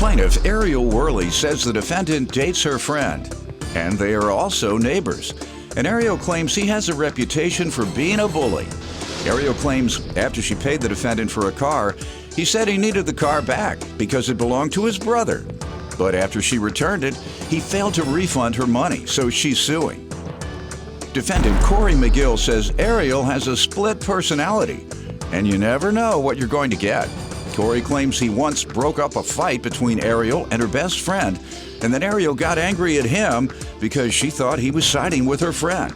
Plaintiff Ariel Worley says the defendant dates her friend, and they are also neighbors. And Ariel claims he has a reputation for being a bully. Ariel claims after she paid the defendant for a car, he said he needed the car back because it belonged to his brother. But after she returned it, he failed to refund her money, so she's suing. Defendant Corey McGill says Ariel has a split personality, and you never know what you're going to get. Corey claims he once broke up a fight between Ariel and her best friend, and then Ariel got angry at him because she thought he was siding with her friend.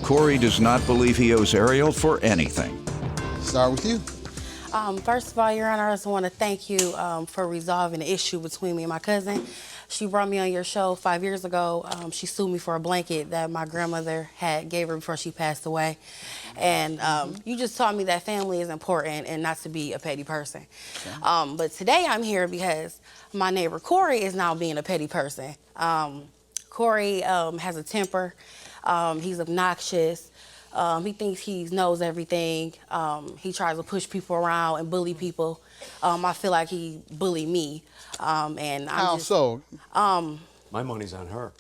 Corey does not believe he owes Ariel for anything. Start with you. First of all, Your Honor, I just want to thank you for resolving the issue between me and my cousin. She brought me on your show 5 years ago. She sued me for a blanket that my grandmother gave her before she passed away. And you just taught me that family is important and not to be a petty person. Okay. But today I'm here because my neighbor Corey is now being a petty person. Corey has a temper. He's obnoxious. He thinks he knows everything. He tries to push people around and bully people. I feel like he bullied me. And How so? My money's on her.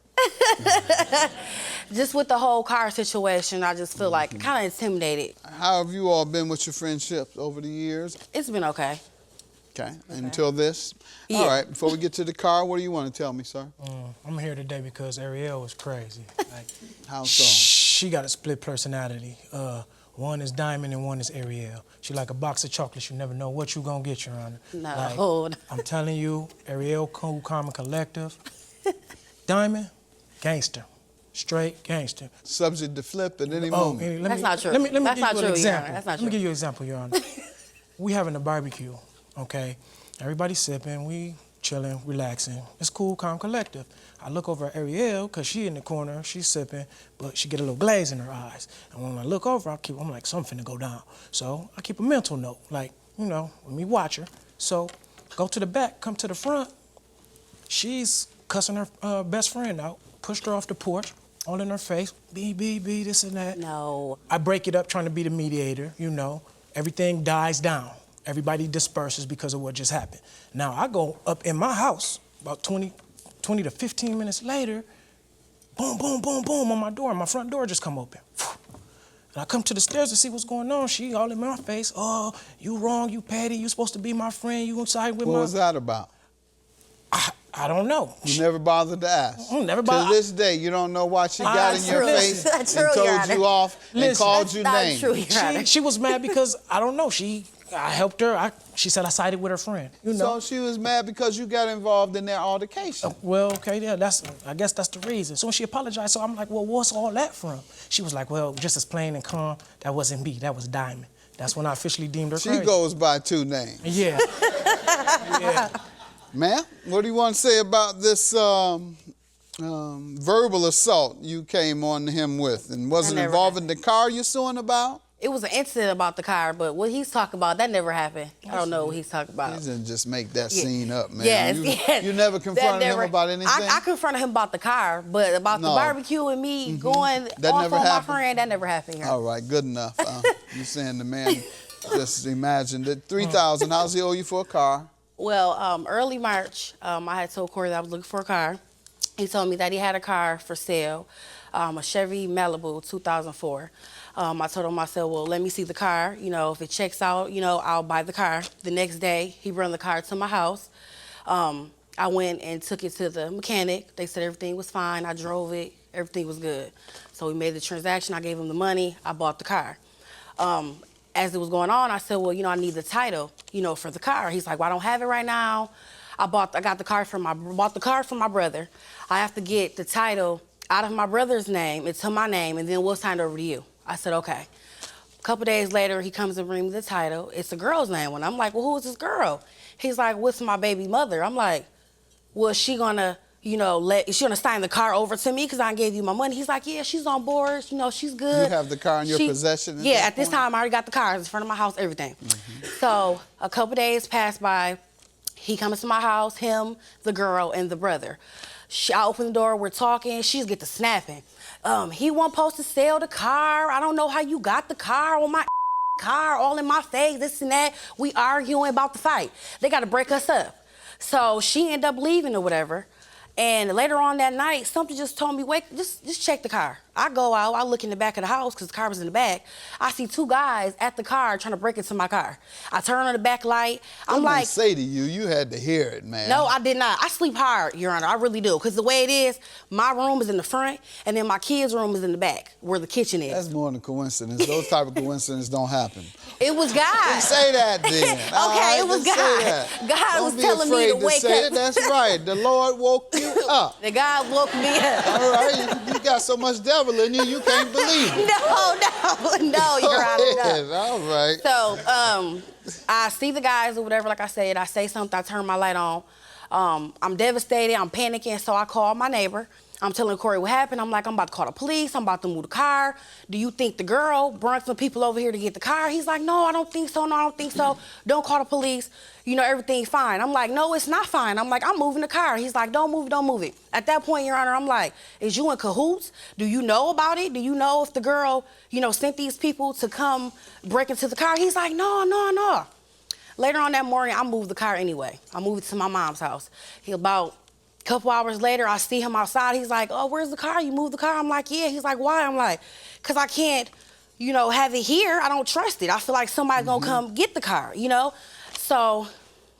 Just with the whole car situation, I just feel like kind of intimidated. How have you all been with your friendship over the years? It's been okay. Okay, until this? Yeah. All right, before we get to the car, what do you want to tell me, sir? I'm here today because Ariel was crazy. Like, How so? She got a split personality. One is Diamond and one is Ariel. She like a box of chocolates. You never know what you gonna get, Your Honor. No. Like, I'm telling you, Ariel, cool, calm, and collective. Diamond, gangster. Straight gangster. Subject to flip at any moment. That's not true. Let me That's give not you true, an Your example. Honor. That's not Let me true. give you an example, Your Honor. We having a barbecue, okay? Everybody sipping, we chilling, relaxing. It's cool, calm, collective. I look over at Ariel, because she in the corner, she's sipping, but she get a little glaze in her eyes. And when I look over, I'm like, something finna go down. So I keep a mental note, like, you know, let me watch her. So go to the back, come to the front. She's cussing her best friend out, pushed her off the porch, all in her face, B, this and that. No. I break it up trying to be the mediator, you know. Everything dies down. Everybody disperses because of what just happened. Now, I go up in my house about 20 to 15 minutes later, boom, boom, boom, boom on my door. My front door just come open. And I come to the stairs to see what's going on. She all in my face. Oh, you wrong, you petty. You supposed to be my friend. You side with What was that about? I don't know. You never bothered to ask? Never bothered. To this day, you don't know why she got in your face and Your told Honor. you off and called you That's not names? true, Your Honor. She was mad because, I don't know, I helped her. She said I sided with her friend. You know? So she was mad because you got involved in their altercation. Well, okay, yeah, I guess that's the reason. So when she apologized, so I'm like, well, what's all that from? She was like, well, just as plain and calm, that wasn't me, that was Diamond. That's when I officially deemed her She crazy. goes by two names. Yeah. Yeah. Ma'am, what do you want to say about this verbal assault you came on him with? And was it involving the car you're suing about? It was an incident about the car, but what he's talking about, that never happened. I don't know what he's talking about. He didn't just make that scene up, man. Yes. You never confronted him about anything? I confronted him about the car, but about the barbecue and me going That off never on my happened? friend, that never happened here. All right, good enough. You're saying the man just imagined it. $3,000, how's he owe you for a car? Well, early March, I had told Corey that I was looking for a car. He told me that he had a car for sale, a Chevy Malibu 2004. I told him, I said, well, let me see the car. You know, if it checks out, you know, I'll buy the car. The next day, he brought the car to my house. I went and took it to the mechanic. They said everything was fine. I drove it. Everything was good. So we made the transaction. I gave him the money. I bought the car. As it was going on, I said, well, you know, I need the title, you know, for the car. He's like, well, I don't have it right now. I got the car bought the car from my brother. I have to get the title out of my brother's name into my name, and then we'll sign it over to you. I said, okay. A couple days later, he comes and brings me the title. It's a girl's name. And I'm like, well, who is this girl? He's like, what's my baby mother? I'm like, well, she gonna, you know, is she gonna sign the car over to me because I gave you my money? He's like, yeah, she's on board. You know, she's good. You have the car in your possession? Yeah, at this time, I already got the car. It's in front of my house, everything. So a couple days passed by. He comes to my house, him, the girl, and the brother. I open the door, we're talking, she's get to snapping. He wasn't supposed to sell the car. I don't know how you got the car on my car, all in my face, this and that. We arguing about the fight. They got to break us up. So she ended up leaving or whatever. And later on that night, something just told me, wait, just check the car. I go out, I look in the back of the house because the car was in the back. I see 2 guys at the car trying to break into my car. I turn on the back light. I'm like, say to you, you had to hear it, man. no, I did not. I sleep hard, Your Honor. I really do. Because the way it is, my room is in the front, and then my kids' room is in the back, where the kitchen is. That's more than a coincidence. Those type of coincidences don't happen. It was God. Say that then. Okay, it was God. God was telling me to wake up. That's right. The Lord woke you up. The God woke me up. All right, you got so much devil in you, you can't believe it. No, Your Honor, no. All right. So, I see the guys or whatever, like I said, I say something, I turn my light on. I'm devastated, I'm panicking, so I call my neighbor. I'm telling Corey what happened. I'm like, I'm about to call the police. I'm about to move the car. Do you think the girl brought some people over here to get the car? He's like, no, I don't think so. No, I don't think so. Don't call the police. You know, everything's fine. I'm like, no, it's not fine. I'm like, I'm moving the car. He's like, don't move it. At that point, Your Honor, I'm like, is you in cahoots? Do you know about it? Do you know if the girl, you know, sent these people to come break into the car? He's like, no. Later on that morning, I moved the car anyway. I moved it to my mom's house. About a couple hours later, I see him outside. He's like, oh, where's the car? You moved the car? I'm like, yeah. He's like, why? I'm like, because I can't, you know, have it here. I don't trust it. I feel like somebody's going to come get the car, you know? So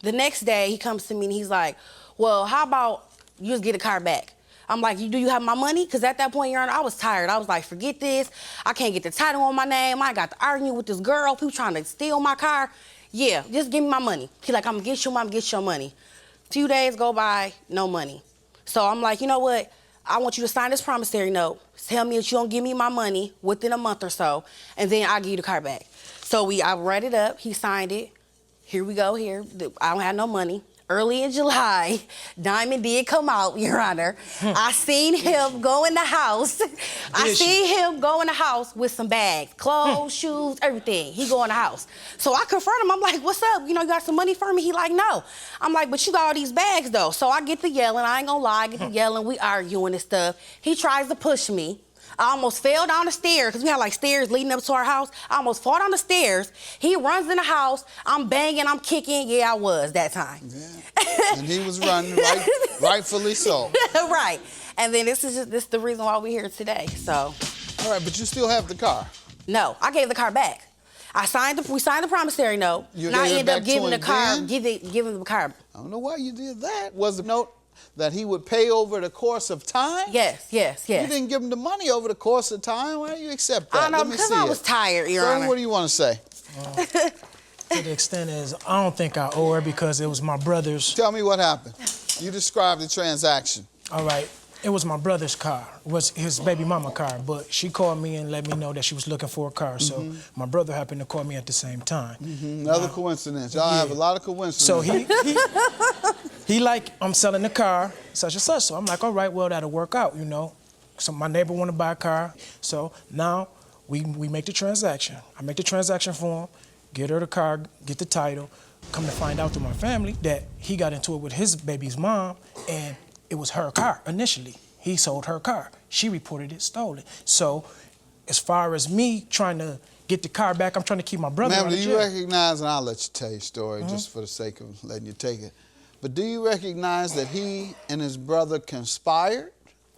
the next day, he comes to me and he's like, well, how about you just get the car back? I'm like, do you have my money? Because at that point, Your Honor, I was tired. I was like, forget this. I can't get the title on my name. I got to arguing with this girl. People trying to steal my car. Yeah, just give me my money. He's like, I'm going to get your money. Few days go by, no money. So I'm like, you know what? I want you to sign this promissory note. Tell me that you don't give me my money within a month or so, and then I'll give you the car back. So I read it up. He signed it. Here we go here. I don't have no money. Early in July, Diamond did come out, Your Honor. I seen him go in the house. I seen him go in the house with some bags, clothes, shoes, everything. He go in the house. So I confront him. I'm like, what's up? You know, you got some money for me? He like, no. I'm like, but you got all these bags, though. So I get to yelling. I ain't gonna lie. I get to yelling. We arguing and stuff. He tries to push me. I almost fell down the stairs, because we had like stairs leading up to our house. I almost fell down the stairs. He runs in the house. I'm banging, I'm kicking. Yeah, I was that time. Yeah. And he was running, rightfully so. Right. And then this is the reason why we're here today, so. All right, but you still have the car. No, I gave the car back. We signed the promissory note, and I ended up giving the car, giving the car. I don't know why you did that. Was the note that he would pay over the course of time? Yes. You didn't give him the money over the course of time. Why do you accept that? I know, because I was tired, Your Honor. What do you want to say? To the extent is, I don't think I owe her because it was my brother's. Tell me what happened. You described the transaction. All right. It was my brother's car. It was his baby mama car, but she called me and let me know that she was looking for a car. So my brother happened to call me at the same time. Another coincidence. Y'all have a lot of coincidences. So he like, I'm selling the car, such and such. So I'm like, all right, well, that'll work out, you know. So my neighbor want to buy a car. So now we make the transaction. I make the transaction for him, get her the car, get the title. Come to find out through my family that he got into it with his baby's mom, and it was her car initially. He sold her car. She reported it stolen. So as far as me trying to get the car back, I'm trying to keep my brother out of jail. Ma'am, do you recognize, and I'll let you tell your story just for the sake of letting you take it, but do you recognize that he and his brother conspired?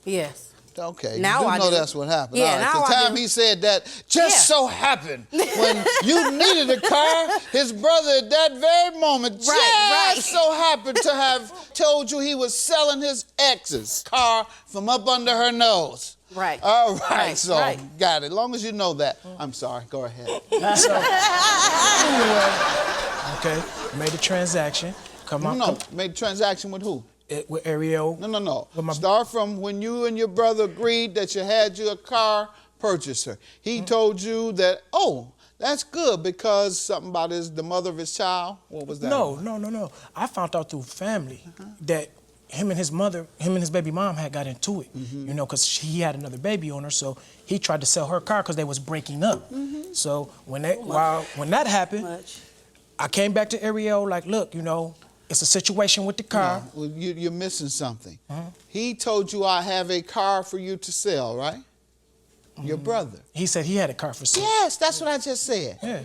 Yes. Okay, now you do know that's what happened. Yeah, all right. now The time he said that just so happened when you needed a car, his brother at that very moment just so happened to have told you he was selling his ex's car from up under her nose. Right. All right, so got it. As long as you know that. I'm sorry, go ahead. So, anyway, okay, made the transaction. Made a transaction with who? With Ariel. No. Start from when you and your brother agreed that you had you a car purchaser. He told you that, oh, that's good because something about the mother of his child. What was that? No. I found out through family that him and his baby mom had got into it, you know, because he had another baby on her, so he tried to sell her car because they was breaking up. So when that happened, I came back to Ariel like, look, you know, it's a situation with the car. No, well, you're missing something. He told you I have a car for you to sell, right? Your brother. He said he had a car for sale. Yes, that's what I just said. Yeah.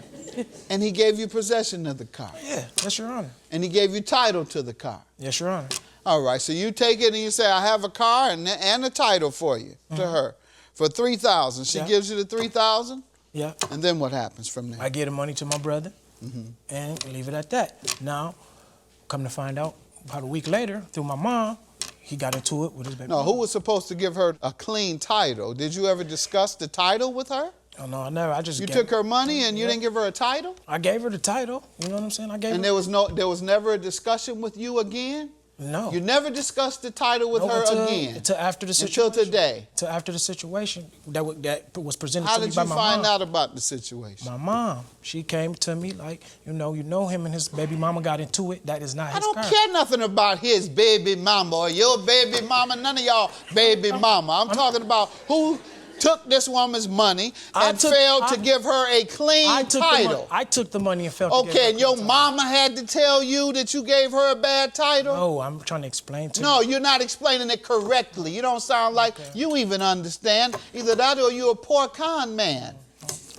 And he gave you possession of the car. Yeah, yes, Your Honor. And he gave you title to the car. Yes, Your Honor. All right, so you take it and you say, I have a car and a title for you, to her, for $3,000. She gives you the $3,000? Yeah. And then what happens from there? I give the money to my brother and leave it at that. Now, come to find out, about a week later, through my mom, he got into it with his baby. No, who was supposed to give her a clean title? Did you ever discuss the title with her? Oh, no, I never. I just You took her money and you didn't give her a title? I gave her the title. You know what I'm saying? I gave And her. there was never a discussion with you again? No. You never discussed the title with her again? Until after the situation. Until today? Until after the situation that was presented How to me did by you my mom. find out about the situation? My mom. She came to me like, you know him and his baby mama got into it. That is not his I don't car. care nothing about his baby mama or your baby mama, none of y'all baby mama. I'm talking about who took this woman's money and failed to give her a clean title. I took the money and failed to give her Okay, a and your clean mama had to tell you that you gave her a bad title? No, I'm trying to explain to you. No, you're not explaining it correctly. You don't sound like you even understand. Either that or you're a poor con man.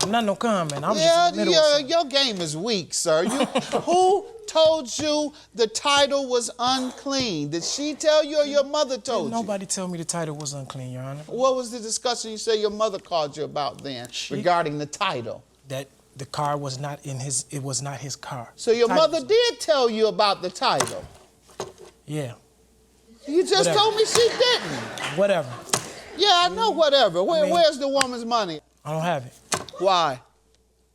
I'm not no con man. I'm just in the middle of something. Your game is weak, sir. Who told you the title was unclean? Did she tell you or your mother told you? Nobody tell me the title was unclean, Your Honor. What was the discussion you say your mother called you about then regarding the title? That the car was not it was not his car. So your mother did tell you about the title? Yeah. You just told me she didn't. Whatever. Yeah, I know whatever. Where's the woman's money? I don't have it. Why?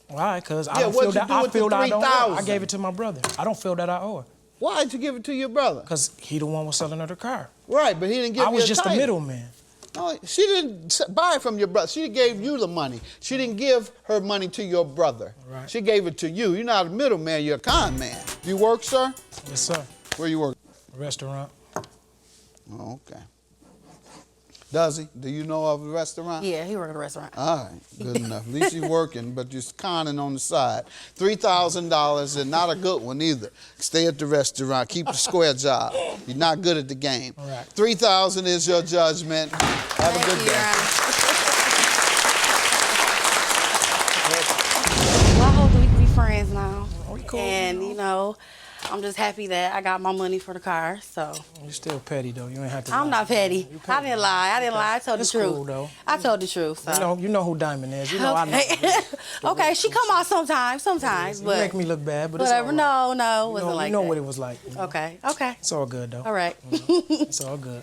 Why? Because I Yeah, don't what'd feel you that do I with the feel that I don't owe her. I $3,000? gave it to my brother. I don't feel that I owe her. Why did you give it to your brother? Because he the one was selling her the car. Right, but he didn't give you a I was just a title. middleman. No, she didn't buy it from your brother. She gave you the money. She didn't give her money to your brother. Right. She gave it to you. You're not a middleman, you're a con man. You work, sir? Yes, sir. Where you work? Restaurant. Oh, okay. Does he? Do you know of a restaurant? Yeah, he worked at a restaurant. All right, good enough. At least you're working, but you're conning on the side. $3,000 and not a good one either. Stay at the restaurant. Keep the square job. You're not good at the game. All right. $3,000 is your judgment. Have a good day. Well, I hope we friends now. Oh, we cool. And, you know, I'm just happy that I got my money for the car, so. You're still petty, though. You ain't have to I'm lie. not petty. I didn't lie. I told It's the truth. cool, though. I told the truth, so. You know who Diamond is. You know Okay. I know. Okay, she come out sometimes, You but. make me look bad, but Whatever, it's all right. no, it wasn't like You know that. what it was like. Okay. It's all good, though. All right. It's all good.